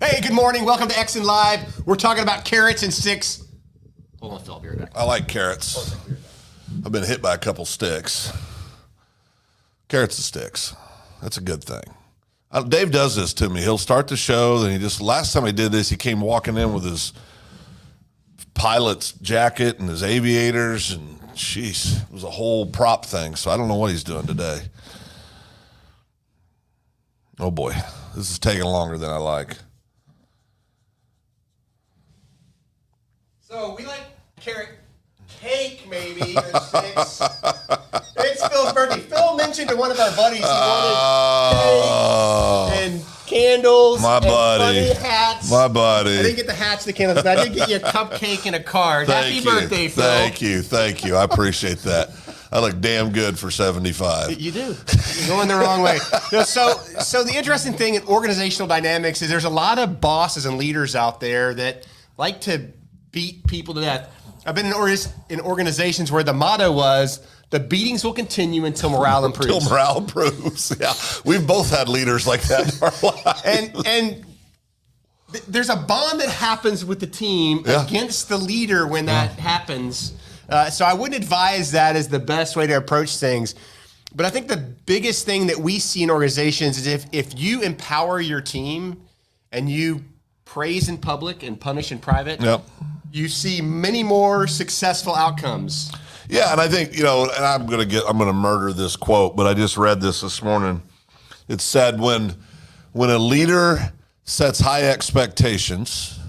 Hey, good morning. Welcome to EXSIN Live. We're talking about carrots and sticks. Hold on, Phil. I'll be right back. I like carrots. I've been hit by a couple sticks. Carrots and sticks. That's a good thing. Dave does this to me. He'll start the show, then last time he did this, he came walking in with his pilot's jacket and his aviators, and jeez, it was a whole prop thing, so I don't know what he's doing today. Oh boy, this is taking longer than I like. So we like carrot cake, maybe, or sticks. It's Phil's birthday. Phil mentioned to one of our buddies he wanted cake and candles and funny hats. My buddy. I didn't get the hats, the candles, but I did get you a cupcake and a card. Happy birthday, Phil. Thank you. I appreciate that. I look damn good for 75. You do. You're going the wrong way. So the interesting thing in organizational dynamics is there's a lot of bosses and leaders out there that like to beat people to death. I've been in organizations where the motto was, the beatings will continue until morale improves. Until morale improves. Yeah, we've both had leaders like that in our lives. And there's a bond that happens with the team against the leader when that happens. So I wouldn't advise that as the best way to approach things. But I think the biggest thing that we see in organizations is if you empower your team and you praise in public and punish in private, you see many more successful outcomes. Yeah, and I think, and I'm gonna murder this quote, but I just read this morning. It said when a leader sets high expectations,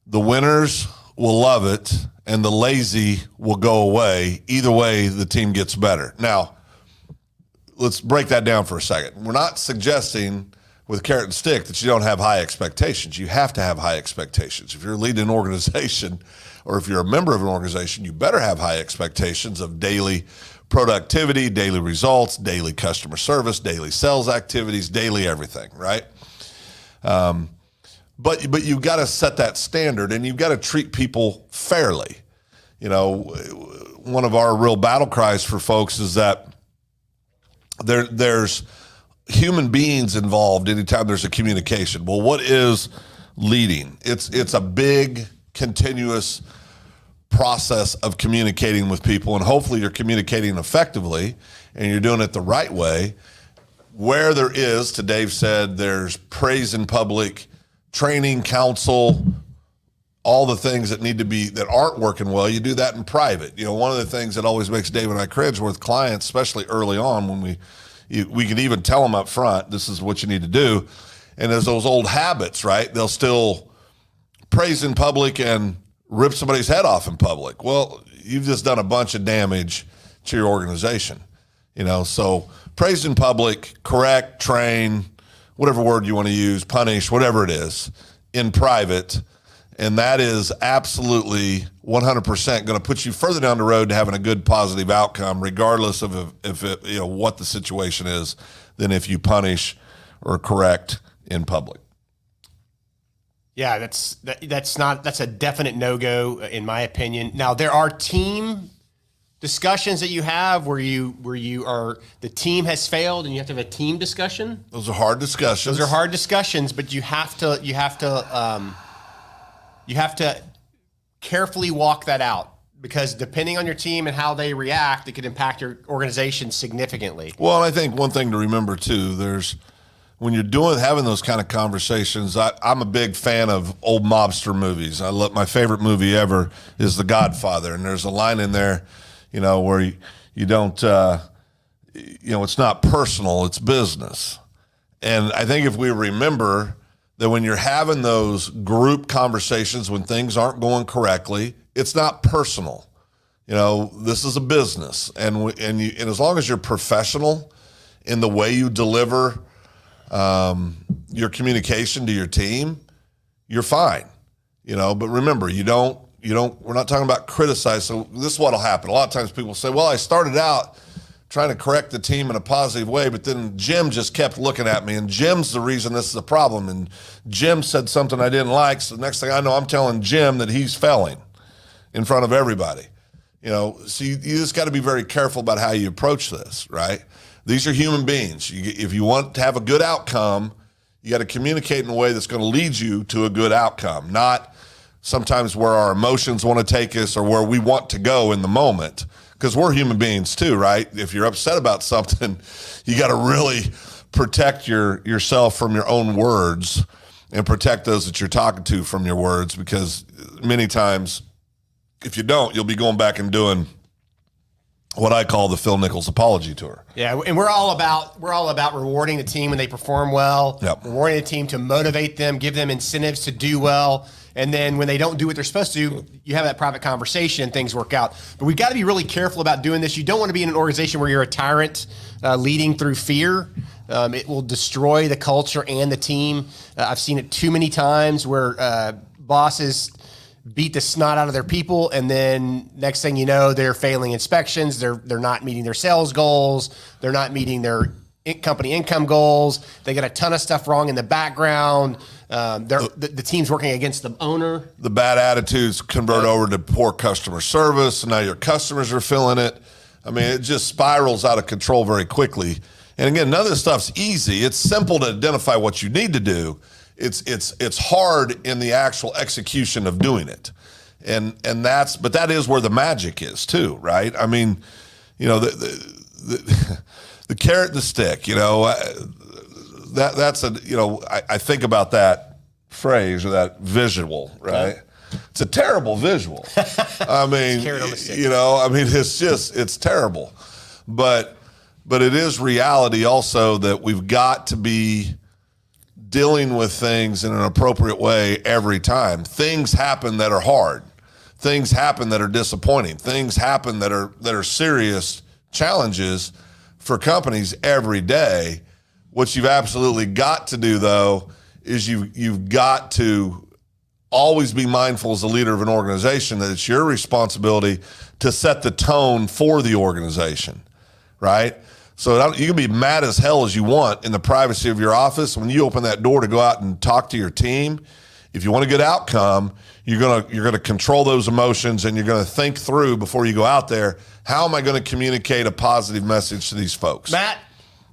the winners will love it and the lazy will go away. Either way, the team gets better. Now, let's break that down for a second. We're not suggesting with carrot and stick that you don't have high expectations. You have to have high expectations. If you're leading an organization or if you're a member of an organization, you better have high expectations of daily productivity, daily results, daily customer service, daily sales activities, daily everything, right? But you've got to set that standard and you've got to treat people fairly. One of our real battle cries for folks is that there's human beings involved anytime there's a communication. Well, what is leading? It's a big, continuous process of communicating with people, and hopefully you're communicating effectively and you're doing it the right way. Where there is, to Dave said, there's praise in public, training, counsel, all the things that need to be, that aren't working well, you do that in private. One of the things that always makes Dave and I cringe with clients, especially early on when we can even tell them up front, this is what you need to do. And there's those old habits, right? They'll still praise in public and rip somebody's head off in public. Well, you've just done a bunch of damage to your organization. So praise in public, correct, train, whatever word you want to use, punish, whatever it is, in private. And that is absolutely 100% going to put you further down the road to having a good positive outcome, regardless of what the situation is, than if you punish or correct in public. Yeah, that's a definite no-go in my opinion. Now there are team discussions that you have where the team has failed and you have to have a team discussion. Those are hard discussions. But you have to carefully walk that out, because depending on your team and how they react, it could impact your organization significantly. Well, I think one thing to remember too, when you're having those kind of conversations, I'm a big fan of old mobster movies. My favorite movie ever is The Godfather, and there's a line in there, where you don't, it's not personal, it's business. And I think if we remember that when you're having those group conversations, when things aren't going correctly, it's not personal. This is a business, and as long as you're professional in the way you deliver your communication to your team, you're fine. But remember, we're not talking about criticize. So this is what'll happen. A lot of times people say, well, I started out trying to correct the team in a positive way, but then Jim just kept looking at me, and Jim's the reason this is a problem, and Jim said something I didn't like, so the next thing I know, I'm telling Jim that he's failing in front of everybody. So you just got to be very careful about how you approach this, right? These are human beings. If you want to have a good outcome, You got to communicate in a way that's going to lead you to a good outcome, not sometimes where our emotions want to take us or where we want to go in the moment. Because we're human beings too, right? If you're upset about something, you got to really protect yourself from your own words and protect those that you're talking to from your words, because many times if you don't, you'll be going back and doing what I call the Phil Nichols apology tour. Yeah, and we're all about rewarding the team when they perform well, rewarding the team to motivate them, give them incentives to do well. And then when they don't do what they're supposed to do, you have that private conversation and things work out. But we've got to be really careful about doing this. You don't want to be in an organization where you're a tyrant leading through fear. It will destroy the culture and the team. I've seen it too many times where bosses beat the snot out of their people, and then next thing you know, they're failing inspections. They're not meeting their sales goals. They're not meeting their company income goals. They got a ton of stuff wrong in the background. The team's working against the owner. The bad attitudes convert over to poor customer service, and now your customers are feeling it. I mean, it just spirals out of control very quickly. And again, none of this stuff's easy. It's simple to identify what you need to do. It's hard in the actual execution of doing it. And that is where the magic is too, right? I mean, you know, the carrot and the stick, you know, I think about that phrase or that visual, right? It's a terrible visual. I mean, you know, I mean, it's terrible, but it is reality also that we've got to be dealing with things in an appropriate way every time. Things happen that are hard. Things happen that are disappointing. Things happen that are serious challenges for companies every day. What you've absolutely got to do, though, is you've got to always be mindful as a leader of an organization that it's your responsibility to set the tone for the organization, right? So you can be mad as hell as you want in the privacy of your office. When you open that door to go out and talk to your team, if you want a good outcome, you're gonna control those emotions, and you're gonna think through before you go out there, how am I gonna communicate a positive message to these folks? Matt,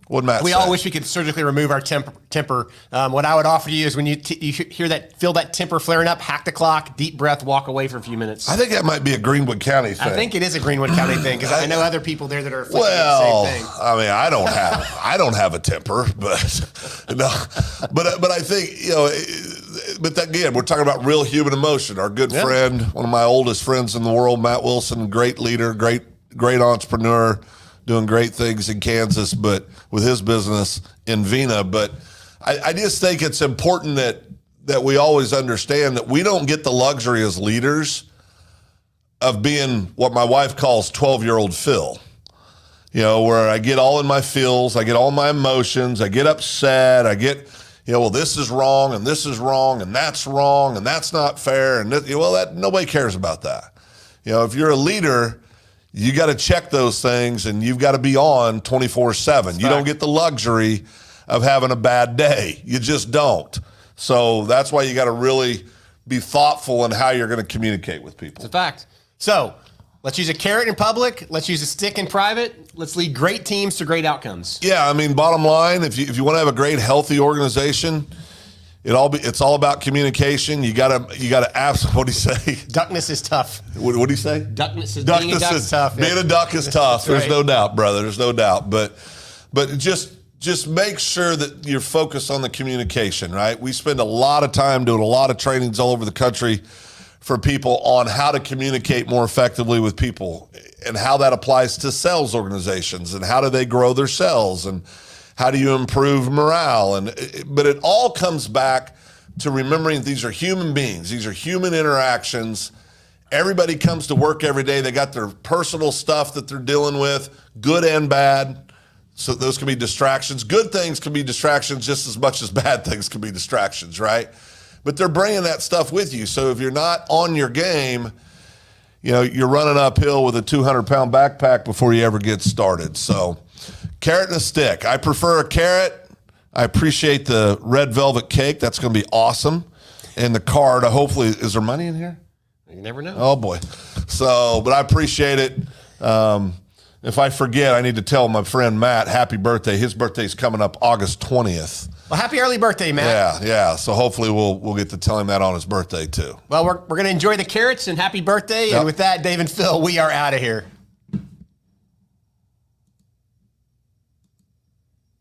What'd Matt we say? all wish we could surgically remove our temper. What I would offer you is when you feel that temper flaring up, hack the clock, deep breath, walk away for a few minutes. I think that might be a Greenwood County thing. I think it is a Greenwood County thing because I know other people there that are afflicted with the same thing. I mean, I don't have a temper, but no, but I think, you know, but again, we're talking about real human emotion. Our good friend, one of my oldest friends in the world, Matt Wilson, great leader, great entrepreneur, doing great things in Kansas, but with his business in Vena. But I just think it's important that we always understand that we don't get the luxury as leaders of being what my wife calls 12-year-old Phil. You know, where I get all in my feels, I get all my emotions, I get upset, I get, you know, well, this is wrong, and that's not fair, and that nobody cares about that. You know, if you're a leader, you got to check those things, and you've got to be on 24/7. You don't get the luxury of having a bad day. You just don't. So that's why you got to really be thoughtful in how you're going to communicate with people. It's a fact. So let's use a carrot in public. Let's use a stick in private. Let's lead great teams to great outcomes. Yeah, I mean, bottom line, if you want to have a great, healthy organization, it's all about communication. You gotta ask. What do you say? Duckness is tough. What do you say? Duckness is being a duck is tough. Being a duck is tough. There's right. no doubt, brother. There's no doubt. But just make sure that you're focused on the communication. Right. We spend a lot of time doing a lot of trainings all over the country for people on how to communicate more effectively with people and how that applies to sales organizations and how do they grow their sales and how do you improve morale? But it all comes back to remembering these are human beings. These are human interactions. Everybody comes to work every day. They got their personal stuff that they're dealing with, good and bad. So those can be distractions. Good things can be distractions just as much as bad things can be distractions, right? But they're bringing that stuff with you. So if you're not on your game, you know, you're running uphill with a 200-pound backpack before you ever get started. So carrot and a stick. I prefer a carrot. I appreciate the red velvet cake. That's going to be awesome. And the card, hopefully, is there money in here? You never know. Oh, boy. So, but I appreciate it. If I forget, I need to tell my friend Matt, happy birthday. His birthday's coming up August 20th. Well, happy early birthday, Matt. Yeah. So hopefully we'll get to tell him that on his birthday too. Well, we're going to enjoy the carrots and happy birthday. Yep. And with that, Dave and Phil, we are out of here.